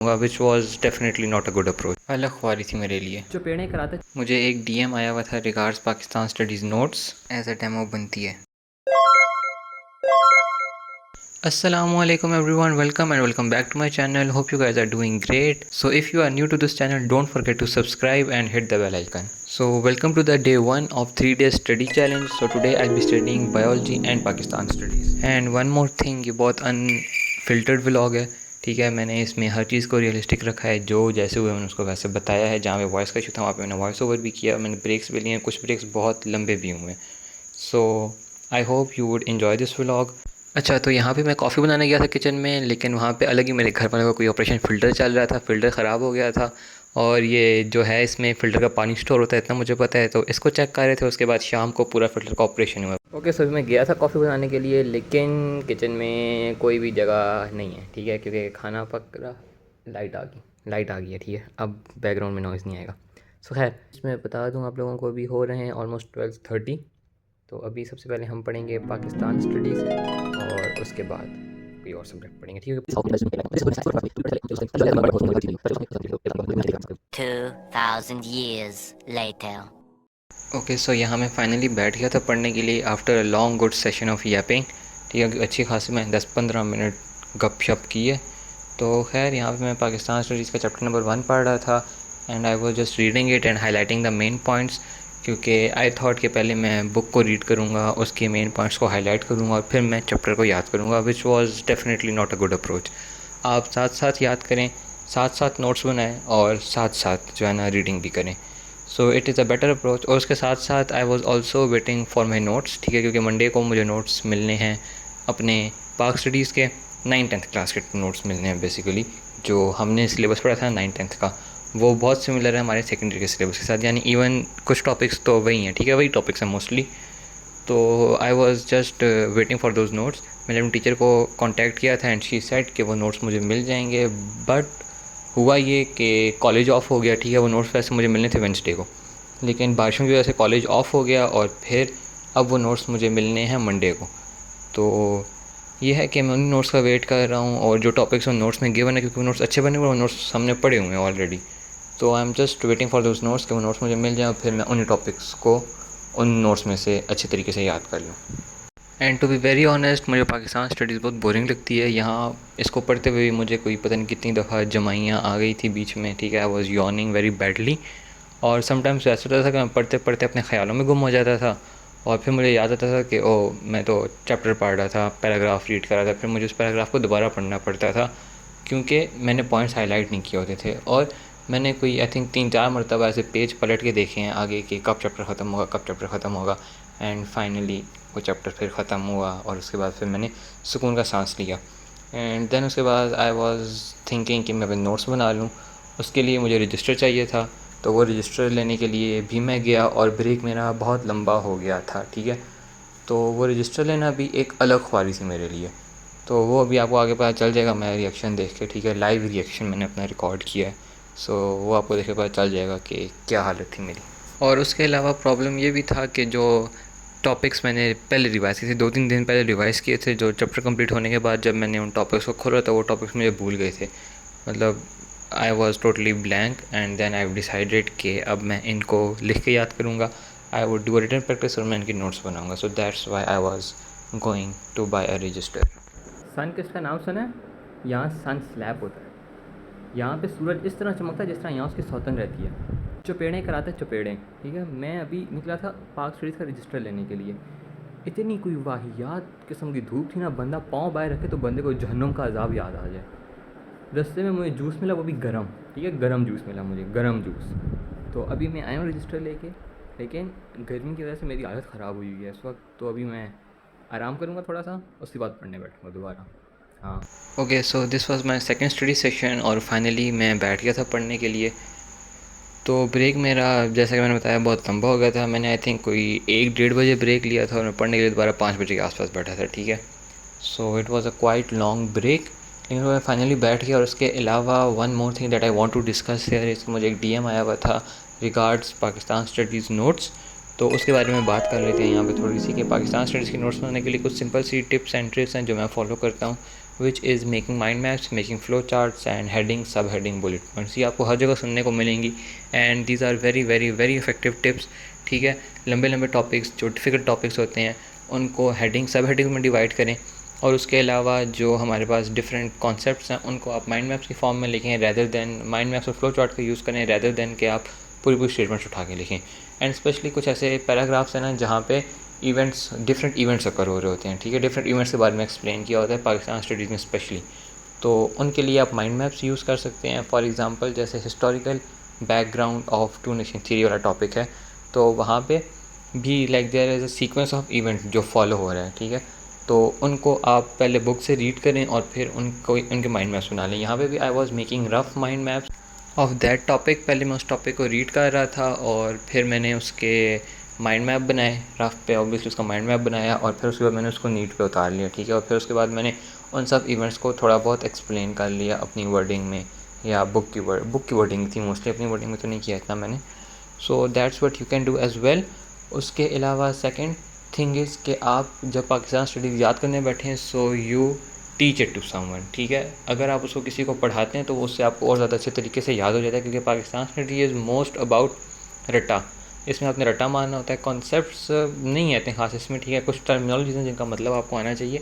Which was definitely not a good approach. अलग ख्वारी थी मेरे लिए। जो पेड़े कराते। मुझे एक डीएम आया हुआ था regards Pakistan studies notes as a demo बनती है। Assalamualaikum everyone, welcome and welcome back to my channel. Hope you guys are doing great. So if you are new to this channel, don't forget to subscribe and hit the bell icon. So welcome to the day 1 of 3 days study challenge. So today I'll be studying biology and Pakistan studies. And one more thing, ये बहुत unfiltered vlog है, ठीक है। मैंने इसमें हर चीज़ को realistic रखा है, जो जैसे हुए मैंने उसको वैसे बताया है। जहाँ पे वॉइस का इशू था वहाँ पे मैंने वॉइस ओवर भी किया, मैंने ब्रेक्स भी लिए हैं, कुछ ब्रेक्स बहुत लंबे भी हुए। So I hope you would enjoy this vlog. अच्छा, तो यहाँ पे मैं कॉफ़ी बनाने गया था किचन में, लेकिन वहाँ पे अलग ही मेरे घर वालों का कोई ऑपरेशन फ़िल्टर चल रहा था, फ़िल्टर ख़राब हो गया था। और ये जो है इसमें फ़िल्टर का पानी स्टोर होता है, इतना मुझे पता है, तो इसको चेक कर रहे थे। उसके बाद शाम को पूरा फ़िल्टर का ऑपरेशन हुआ। ओके, सो मैं गया था कॉफ़ी बनाने के लिए, लेकिन किचन में कोई भी जगह नहीं है, ठीक है, क्योंकि खाना पक रहा। लाइट आ गई है, ठीक है, अब बैकग्राउंड में नॉइज़ नहीं आएगा। सो खैर, इसमें बता दूँ आप लोगों को, भी हो रहे हैं ऑलमोस्ट 12:30। तो अभी सबसे पहले हम पढ़ेंगे पाकिस्तान स्टडीज़ और उसके बाद कोई और सब्जेक्ट पढ़ेंगे, ठीक है। 2000 years later. ओके, सो यहाँ मैं फाइनली बैठ गया था पढ़ने के लिए after a long good session of yapping, ठीक है। अच्छी खासी मैं 10-15 मिनट गपशप की है। तो खैर, यहाँ पे मैं पाकिस्तान स्टडीज़ का चैप्टर नंबर 1 पढ़ रहा था, and I was just reading it and highlighting the main points, क्योंकि आई थॉट कि पहले मैं बुक को रीड करूँगा, उसके मेन पॉइंट्स को हाईलाइट करूँगा और फिर मैं चैप्टर को याद करूँगा, which was definitely not a good approach. आप साथ साथ याद करें, साथ साथ नोट्स बनाएं और साथ साथ जो है ना रीडिंग भी करें। So it is a better approach. और उसके साथ साथ I was also waiting for my notes, ठीक है, क्योंकि मंडे को मुझे नोट्स मिलने हैं अपने पाक स्टडीज़ के 9th-10th क्लास के नोट्स मिलने हैं। बेसिकली जो हमने सिलेबस पढ़ा था 9th-10th का, वो बहुत सिमिलर है हमारे सेकेंडरी के सिलेबस के साथ, यानी इवन कुछ टॉपिक्स तो वही हैं, ठीक है, वही टॉपिक्स हैं मोस्टली। तो I was just waiting for those notes. मैंने अपने टीचर को कॉन्टैक्ट किया था एंड शी सेड कि वो नोट्स मुझे मिल जाएंगे, बट हुआ ये कि कॉलेज ऑफ हो गया, ठीक है। वो नोट्स वैसे मुझे मिलने थे वेंसडे को, लेकिन बारिशों की वजह से कॉलेज ऑफ हो गया और फिर अब वो नोट्स मुझे मिलने हैं मंडे को। तो ये है कि मैं उन नोट्स का वेट कर रहा हूँ, और जो टॉपिक्स उन नोट्स में गिवन है, क्योंकि वो नोट्स अच्छे बने हुए हैं, वो नोट्स हमने पढ़े हुए हैं ऑलरेडी। तो I am just waiting for those notes कि वो नोट्स मुझे मिल जाएँ और फिर मैं उन टॉपिक्स को उन नोट्स में से अच्छे तरीके से याद कर लूँ। And to be very honest, मुझे पाकिस्तान स्टडीज़ बहुत बोरिंग लगती है। यहाँ इसको पढ़ते हुए भी मुझे कोई पता नहीं कितनी दफ़ा जमाइयाँ आ गई थी बीच में, ठीक है। I was yawning very badly, और समटाइम्स ऐसा होता था कि मैं पढ़ते पढ़ते अपने ख्यालों में गुम हो जाता था, और फिर मुझे याद आता था कि ओ, मैं तो चैप्टर पढ़ रहा था, पैराग्राफ रीड कर रहा था, फिर मुझे उस पैराग्राफ को दोबारा पढ़ना पड़ता था, क्योंकि मैंने पॉइंट्स हाईलाइट नहीं किए होते थे। और मैंने कोई आई थिंक 3-4 मरतबा ऐसे पेज पलट के देखे हैं आगे कि कब चैप्टर ख़त्म होगा, कब चैप्टर ख़त्म होगा। एंड फाइनली वो चैप्टर फिर ख़त्म हुआ, और उसके बाद फिर मैंने सुकून का सांस लिया। एंड देन उसके बाद आई वाज थिंकिंग कि मैं अपने नोट्स बना लूँ। उसके लिए मुझे रजिस्टर चाहिए था, तो वो रजिस्टर लेने के लिए भी मैं गया, और ब्रेक मेरा बहुत लंबा हो गया था, ठीक है। तो वो रजिस्टर लेना भी एक अलग ख्वारी थी मेरे लिए। तो वो अभी आपको आगे पता चल जाएगा, मेरा रिएक्शन देख के, ठीक है। लाइव रिएक्शन मैंने अपना रिकॉर्ड किया है, सो वो आपको देख के पता चल जाएगा कि क्या हालत थी मेरी। और उसके अलावा प्रॉब्लम ये भी था कि जो टॉपिक्स मैंने पहले रिवाइज़ किए थे, 2-3 दिन पहले रिवाइज़ किए थे, जो चैप्टर कंप्लीट होने के बाद जब मैंने उन टॉपिक्स को खोला तो वो टॉपिक्स मुझे भूल गए थे। मतलब I was totally blank, and then I decided कि अब मैं इनको लिख के याद करूँगा। I would do a written practice और मैं इनकी नोट्स बनाऊँगा। So that's why I was going to buy a register. सन किसका नाम सुना है? यहाँ सन स्लैब होता है। यहाँ पे सूरज इस तरह चमकता है जिस तरह यहाँ उसकी सौतन रहती है। चुपेड़ें कराते चुपेड़ें, ठीक है। मैं अभी निकला था पाक स्टडीज़ का रजिस्टर लेने के लिए। इतनी कोई वाहियात किस्म की धूप थी ना, बंदा पाँव बाहर रखे तो बंदे को जहन्नुम का अजाब याद आ जाए। रास्ते में मुझे जूस मिला, वो भी गर्म, ठीक है, गर्म जूस मिला मुझे, गर्म जूस। तो अभी मैं आया हूँ रजिस्टर लेके, लेकिन गर्मी की वजह से मेरी हालत ख़राब हुई है इस वक्त। तो अभी मैं आराम करूँगा थोड़ा सा, उसके बाद पढ़ने बैठूँगा दोबारा। हाँ। Okay, so this was my second study session, और फाइनली मैं बैठ गया था पढ़ने के लिए। तो ब्रेक मेरा, जैसा कि मैंने बताया, बहुत लंबा हो गया था। मैंने आई थिंक कोई 1-1:30 बजे ब्रेक लिया था, और मैं पढ़ने के लिए दोबारा 5 बजे के आसपास बैठा था, ठीक है। So it was a quite long break, लेकिन मैं फाइनली बैठ गया। और उसके अलावा one more thing that I want to discuss here is, मुझे एक डीएम आया हुआ था रिगार्ड्स पाकिस्तान स्टडीज़ नोट्स, तो उसके बारे में बात कर लेते हैं यहाँ पे थोड़ी सी, कि पाकिस्तान स्टडीज़ की नोट्स बनाने के लिए कुछ सिंपल सी टिप्स एंड ट्रिक्स हैं जो मैं फॉलो करता हूँ, which is making mind maps, making flow charts and heading sub heading bullet points. ये आपको हर जगह सुनने को मिलेंगी and these are very very very effective tips. ठीक है, लंबे लंबे टॉपिक्स जो डिफ़िकल्ट टॉपिक्स होते हैं उनको हेडिंग सब हेडिंग में डिवाइड करें, और उसके अलावा जो हमारे पास डिफरेंट कॉन्सेप्ट्स हैं उनको आप माइंड मैप्स की फॉर्म में लिखें, रैदर देन माइंड मैप्स और फ्लो चार्ट का यूज़ करें, रैदर देन कि आप पूरी पूरी स्टेटमेंट्स उठा के लिखें। एंड स्पेशली कुछ ऐसे पैराग्राफ्स हैं ना जहाँ पे डिफरेंट इवेंट्स अकर हो रहे होते हैं। ठीक है, डिफरेंट इवेंट्स के बारे में एक्सप्लेन किया होता है पाकिस्तान स्टडीज़ में स्पेशली, तो उनके लिए आप माइंड मैप्स यूज़ कर सकते हैं। फॉर एग्ज़ाम्पल जैसे historical background of two nation theory वाला टॉपिक है, तो वहाँ पे भी like there is a sequence of event जो फॉलो हो रहा है। ठीक है, तो उनको आप पहले बुक से रीड करें और फिर उनको उनके माइंड मैप्स बना लें। यहाँ पे भी I was making rough mind maps of that topic. पहले मैं उस टॉपिक को रीड कर रहा था और फिर मैंने उसके माइंड मैप बनाए, रफ पे ऑब्वियसली उसका माइंड मैप बनाया, और फिर उसके बाद मैंने उसको नीट पे उतार लिया। ठीक है, और फिर उसके बाद मैंने उन सब इवेंट्स को थोड़ा बहुत एक्सप्लेन कर लिया अपनी वर्डिंग में, या बुक की वर्डिंग थी मोस्टली, अपनी वर्डिंग में तो नहीं किया इतना मैंने। So that's what you can do as well. उसके अलावा सेकंड थिंग इज़ कि आप जब पाकिस्तान स्टडीज़ याद करने बैठे हैं, so you teach it to someone. ठीक है, अगर आप उसको किसी को पढ़ाते हैं तो उससे आपको और ज़्यादा अच्छे तरीके से याद हो जाता है, क्योंकि Pakistan study is most about रट्टा। इसमें आपने रट्टा मारना होता है, कॉन्सेप्ट्स नहीं आते खास इसमें। ठीक है, कुछ टर्मिनोलॉजीज़ हैं जिनका मतलब आपको आना चाहिए,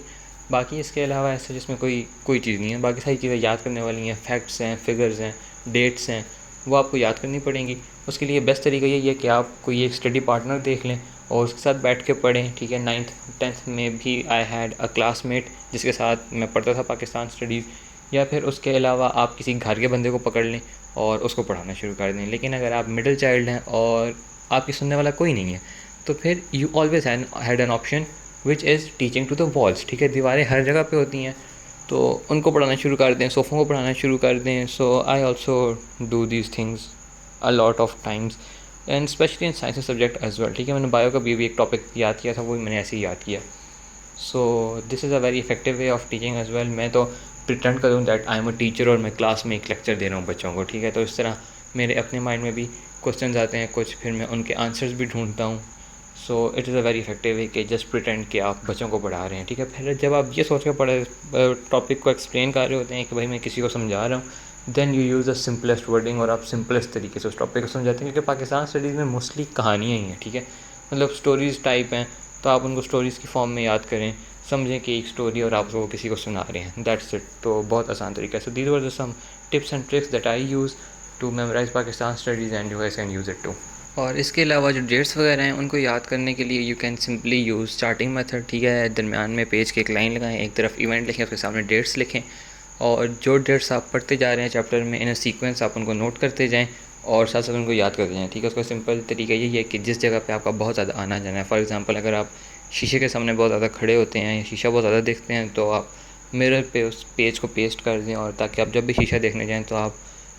बाकी इसके अलावा ऐसे जिसमें कोई चीज़ नहीं है। बाकी सारी चीज़ें याद करने वाली हैं, फैक्ट्स हैं, फिगर्स हैं, डेट्स हैं, वो आपको याद करनी पड़ेंगी। उसके लिए बेस्ट तरीका यही है कि आप कोई एक स्टडी पार्टनर देख लें और उसके साथ बैठ के पढ़ें। ठीक है, 9th 10th में भी आई हैड अ क्लासमेट जिसके साथ मैं पढ़ता था पाकिस्तान स्टडीज़, या फिर उसके अलावा आप किसी घर के बंदे को पकड़ लें और उसको पढ़ाना शुरू कर दें। लेकिन अगर आप मिडिल चाइल्ड हैं और आपकी सुनने वाला कोई नहीं है, तो फिर you always had an option which is teaching to the walls. ठीक है, दीवारें हर जगह पे होती हैं, तो उनको पढ़ाना शुरू कर दें, सोफ़ों को पढ़ाना शुरू कर दें। So I also do these things a lot of times and specially in science subject as well. ठीक है, मैंने बायो का भी एक टॉपिक याद किया था, वो भी मैंने ऐसे ही याद किया। So this is a very effective way of teaching as well. मैं तो प्रिटेंड करूँ that I am a teacher और मैं क्लास में एक लेक्चर दे रहा हूँ बच्चों को। ठीक है, तो इस तरह मेरे अपने माइंड में भी क्वेश्चंस आते हैं कुछ, फिर मैं उनके आंसर्स भी ढूंढता हूँ। So it is a very effective वे कि जस्ट प्रिटेंड कि आप बच्चों को पढ़ा रहे हैं। ठीक है, फिर जब आप ये सोच कर टॉपिक को एक्सप्लेन कर रहे होते हैं कि भाई मैं किसी को समझा रहा हूँ, then you use the simplest wording और आप सिंपलेस्ट तरीके से उस टॉपिक को समझाते हैं, क्योंकि पाकिस्तान स्टडीज़ में मोस्टली कहानियाँ ही हैं। ठीक है, मतलब स्टोरीज़ टाइप हैं, तो आप उनको स्टोरीज़ की फॉर्म में याद करें, समझें कि एक स्टोरी और आप उसको किसी को सुना रहे हैं, दैट्स इट। तो बहुत आसान तरीका है। So these were the some tips and tricks that I use to memorise Pakistan studies and you guys can use it too. और इसके अलावा जो डेट्स वगैरह हैं उनको याद करने के लिए you can simply use starting method. ठीक है, दरमियान में पेज की एक लाइन लगाएं, एक तरफ इवेंट लिखें, उसके सामने डेट्स लिखें, और जो डेट्स आप पढ़ते जा रहे हैं चैप्टर में इन सीक्वेंस आप उनको नोट करते जाएं और साथ साथ उनको याद करते जाएं। ठीक है, उसका सिंपल तरीका यही है कि जिस जगह पे आपका बहुत ज़्यादा आना जाना है, फॉर एग्जांपल अगर आप शीशे के सामने बहुत ज़्यादा खड़े होते हैं या शीशा बहुत ज़्यादा देखते हैं, तो आप मिरर पे उस पेज को पेस्ट कर दें, और ताकि आप जब भी शीशा देखने जाएँ तो आप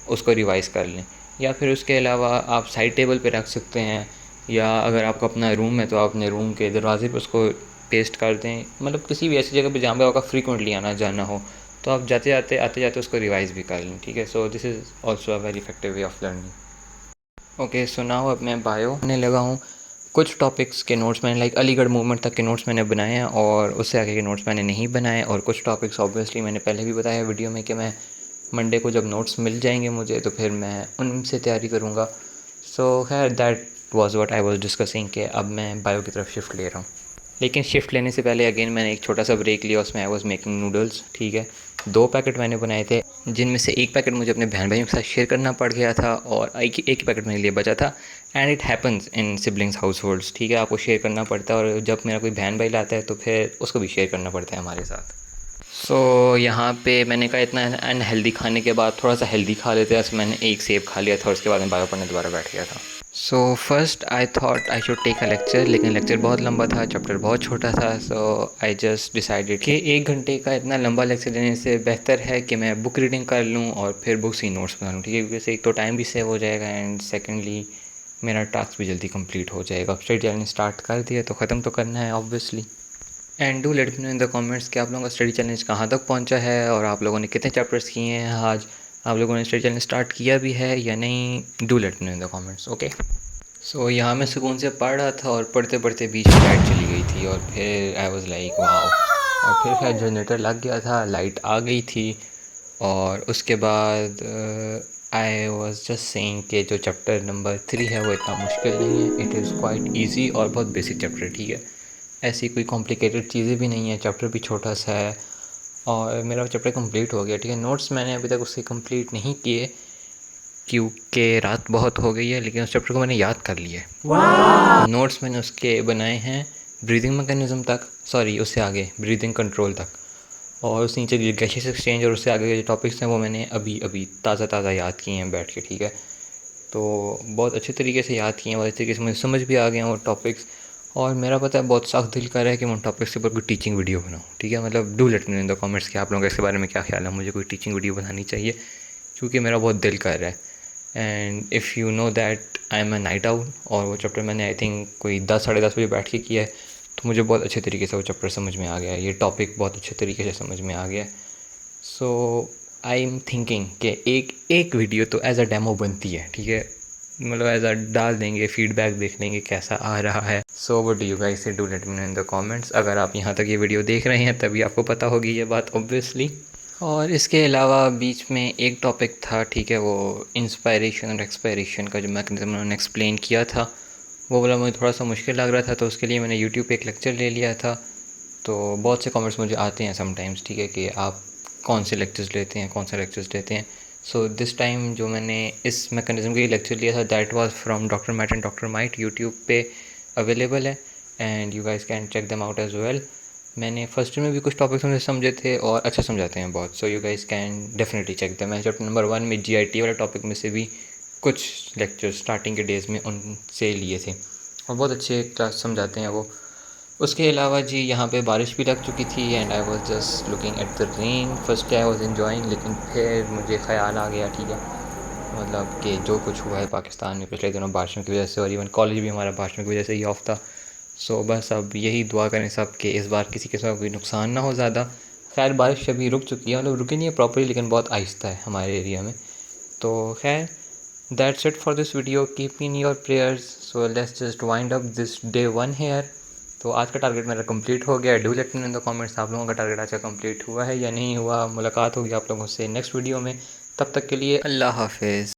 उसको रिवाइज़ कर लें। या फिर उसके अलावा आप साइड टेबल पे रख सकते हैं, या अगर आपका अपना रूम है तो आप अपने रूम के दरवाजे पे उसको पेस्ट कर दें। मतलब किसी भी ऐसी जगह पे जहाँ पे आपका फ्रीक्वेंटली आना जाना हो, तो आप आते जाते उसको रिवाइज़ भी कर लें। ठीक है, सो this is also a very effective way of learning. Okay, so now अब मैं बायो में लगा हूँ। कुछ टॉपिक्स के नोट्स मैंने लाइक अलीगढ़ मूवमेंट तक के नोट्स मैंने बनाए हैं और उससे आगे के नोट्स मैंने नहीं बनाए, और कुछ टॉपिक्स ऑब्वियसली मैंने पहले भी बताया वीडियो में कि मैं मंडे को जब नोट्स मिल जाएंगे मुझे तो फिर मैं उनसे तैयारी करूँगा। सो खैर that was what I was discussing कि अब मैं बायो की तरफ शिफ्ट ले रहा हूँ। लेकिन शिफ्ट लेने से पहले अगेन मैंने एक छोटा सा ब्रेक लिया, उसमें आई वाज मेकिंग नूडल्स। ठीक है, 2 पैकेट मैंने बनाए थे, जिनमें से एक पैकेट मुझे अपने बहन भाइयों के साथ शेयर करना पड़ गया था और एक ही पैकेट मेरे लिए बचा था। And it happens in siblings house holds. ठीक है, आपको शेयर करना पड़ता है, और जब मेरा कोई बहन भाई लाता है तो फिर उसको भी शेयर करना पड़ता है हमारे साथ। सो यहाँ पे मैंने कहा इतना अनहेल्दी खाने के बाद थोड़ा सा हेल्दी खा लेते हैं, मैंने एक सेब खा लिया था और उसके बाद मैं बायो पढ़ने दोबारा बैठ गया था। So first I thought I should take a lecture, लेकिन लेक्चर बहुत लंबा था, चैप्टर बहुत छोटा था। सो आई जस्ट डिसाइडेड कि 1 घंटे का इतना लंबा लेक्चर देने से बेहतर है कि मैं बुक रीडिंग कर लूँ और फिर बुक से नोट्स बना लूँ। ठीक है, क्योंकि एक तो टाइम भी सेव हो जाएगा एंड सेकेंडली मेरा टास्क भी जल्दी कंप्लीट हो जाएगा। स्टडी चैनल स्टार्ट कर दिया तो ख़त्म तो करना है obviously. And do let me know in the comments कि आप लोगों का स्टडी चैलेंज कहाँ तक पहुँचा है और आप लोगों ने कितने चैप्टर्स किए हैं आज, आप लोगों ने स्टडी चैलेंज स्टार्ट किया भी है या नहीं। Do let me know in the comments. Okay, so यहाँ मैं सुकून से पढ़ रहा था और पढ़ते पढ़ते बीच में लाइट चली गई थी और फिर आई वाज लाइक वाओ, और फिर खैर जनरेटर लग गया था, लाइट आ गई थी और उसके बाद आई वॉज जस्ट सेइंग कि जो चैप्टर नंबर 3 है वो इतना मुश्किल नहीं है, इट इज़ क्वाइट ईजी और बहुत बेसिक चैप्टर, ठीक है। ऐसी कोई कॉम्प्लिकेटेड चीज़ें भी नहीं है, चैप्टर भी छोटा सा है और मेरा चैप्टर कंप्लीट हो गया, ठीक है। नोट्स मैंने अभी तक उससे कंप्लीट नहीं किए क्योंकि रात बहुत हो गई है, लेकिन उस चैप्टर को मैंने याद कर लिया है। नोट्स मैंने उसके बनाए हैं ब्रीदिंग मैकेनिज़्म तक, सॉरी उससे आगे ब्रीदिंग कंट्रोल तक, और उससे नीचे जो गैसेस एक्सचेंज और उससे आगे के जो टॉपिक्स हैं वो मैंने अभी ताज़ा याद किए हैं बैठ के, ठीक है। तो बहुत अच्छे तरीके से याद किए हैं, बहुत अच्छे तरीके से मुझे समझ भी आ गए हैं वो टॉपिक्स। और मेरा पता है बहुत सख्त दिल कर रहा है कि मैं उन टॉपिक्स के ऊपर कोई टीचिंग वीडियो बनाऊँ, ठीक है। मतलब do let me know in the comments कि आप लोगों का इसके बारे में क्या ख्याल है, मुझे कोई टीचिंग वीडियो बनानी चाहिए क्योंकि मेरा बहुत दिल कर रहा है। And if you know that I am a night out, और वो चैप्टर मैंने आई थिंक कोई 10 साढ़े 10 बजे बैठ के किया है, तो मुझे बहुत अच्छे तरीके से वो चैप्टर समझ में आ गया है, ये टॉपिक बहुत अच्छे तरीके से समझ में आ गया है। सो आई एम थिंकिंग कि एक वीडियो तो एज अ डेमो बनती है, ठीक है। मतलब एज अ डाल देंगे, फीडबैक देख लेंगे कैसा आ रहा है। So what do you guys say, do let me know in the comments. अगर आप यहाँ तक ये वीडियो देख रहे हैं तभी आपको पता होगी ये बात ऑब्वियसली। और इसके अलावा बीच में एक टॉपिक था, ठीक है, वो इंस्पायरेशन और एक्सपायरेशन का जो मैकेनिज़्म उन्होंने एक्सप्लेन किया था, वो वाला मुझे थोड़ा सा मुश्किल लग रहा था, तो उसके लिए मैंने यूट्यूब पे एक लेक्चर ले लिया था। तो बहुत से कमेंट्स मुझे आते हैं समटाइम्स, ठीक है, कि आप कौन से लेक्चर्स लेते हैं, कौन सा लेक्चर्स लेते हैं। सो दिस टाइम जो मैंने इस मैकेनिज़्म के लिए लेक्चर लिया था that was from doctor Matt and doctor Mike, YouTube पे अवेलेबल है and you guys can check them out as well. मैंने फर्स्ट में भी कुछ टॉपिक्स उन्हें समझे थे और अच्छा समझाते हैं बहुत, so you guys can definitely check them. मैं चैप्टर नंबर 1 में GIT वाले टॉपिक में से भी कुछ लेक्चर स्टार्टिंग के डेज़ में उनसे लिए थे और बहुत अच्छे क्लास समझाते हैं वो। उसके अलावा जी यहाँ पे बारिश भी लग चुकी थी and I was just looking at the rain. First I was enjoying, लेकिन फिर मुझे ख़्याल आ गया, ठीक है, मतलब कि जो कुछ हुआ है पाकिस्तान में पिछले दिनों बारिशों की वजह से, और इवन कॉलेज भी हमारा बारिशों की वजह से ही ऑफ था। सो बस अब यही दुआ करें सब कि इस बार किसी के साथ कोई नुकसान ना हो ज़्यादा। खैर बारिश अभी रुक चुकी है, मतलब रुकी नहीं है प्रॉपरली, लेकिन बहुत आहिस्ता है हमारे एरिया में। तो खैर that's it for this video, keep in your prayers. So let's just wind up this day 1 here. तो आज का टारगेट मेरा कंप्लीट हो गया। Do let me know in the comments आप लोगों का टारगेट आज का कंप्लीट हुआ है या नहीं हुआ। मुलाकात होगी आप लोगों से नेक्स्ट वीडियो में, तब तक के लिए अल्लाह हाफिज़।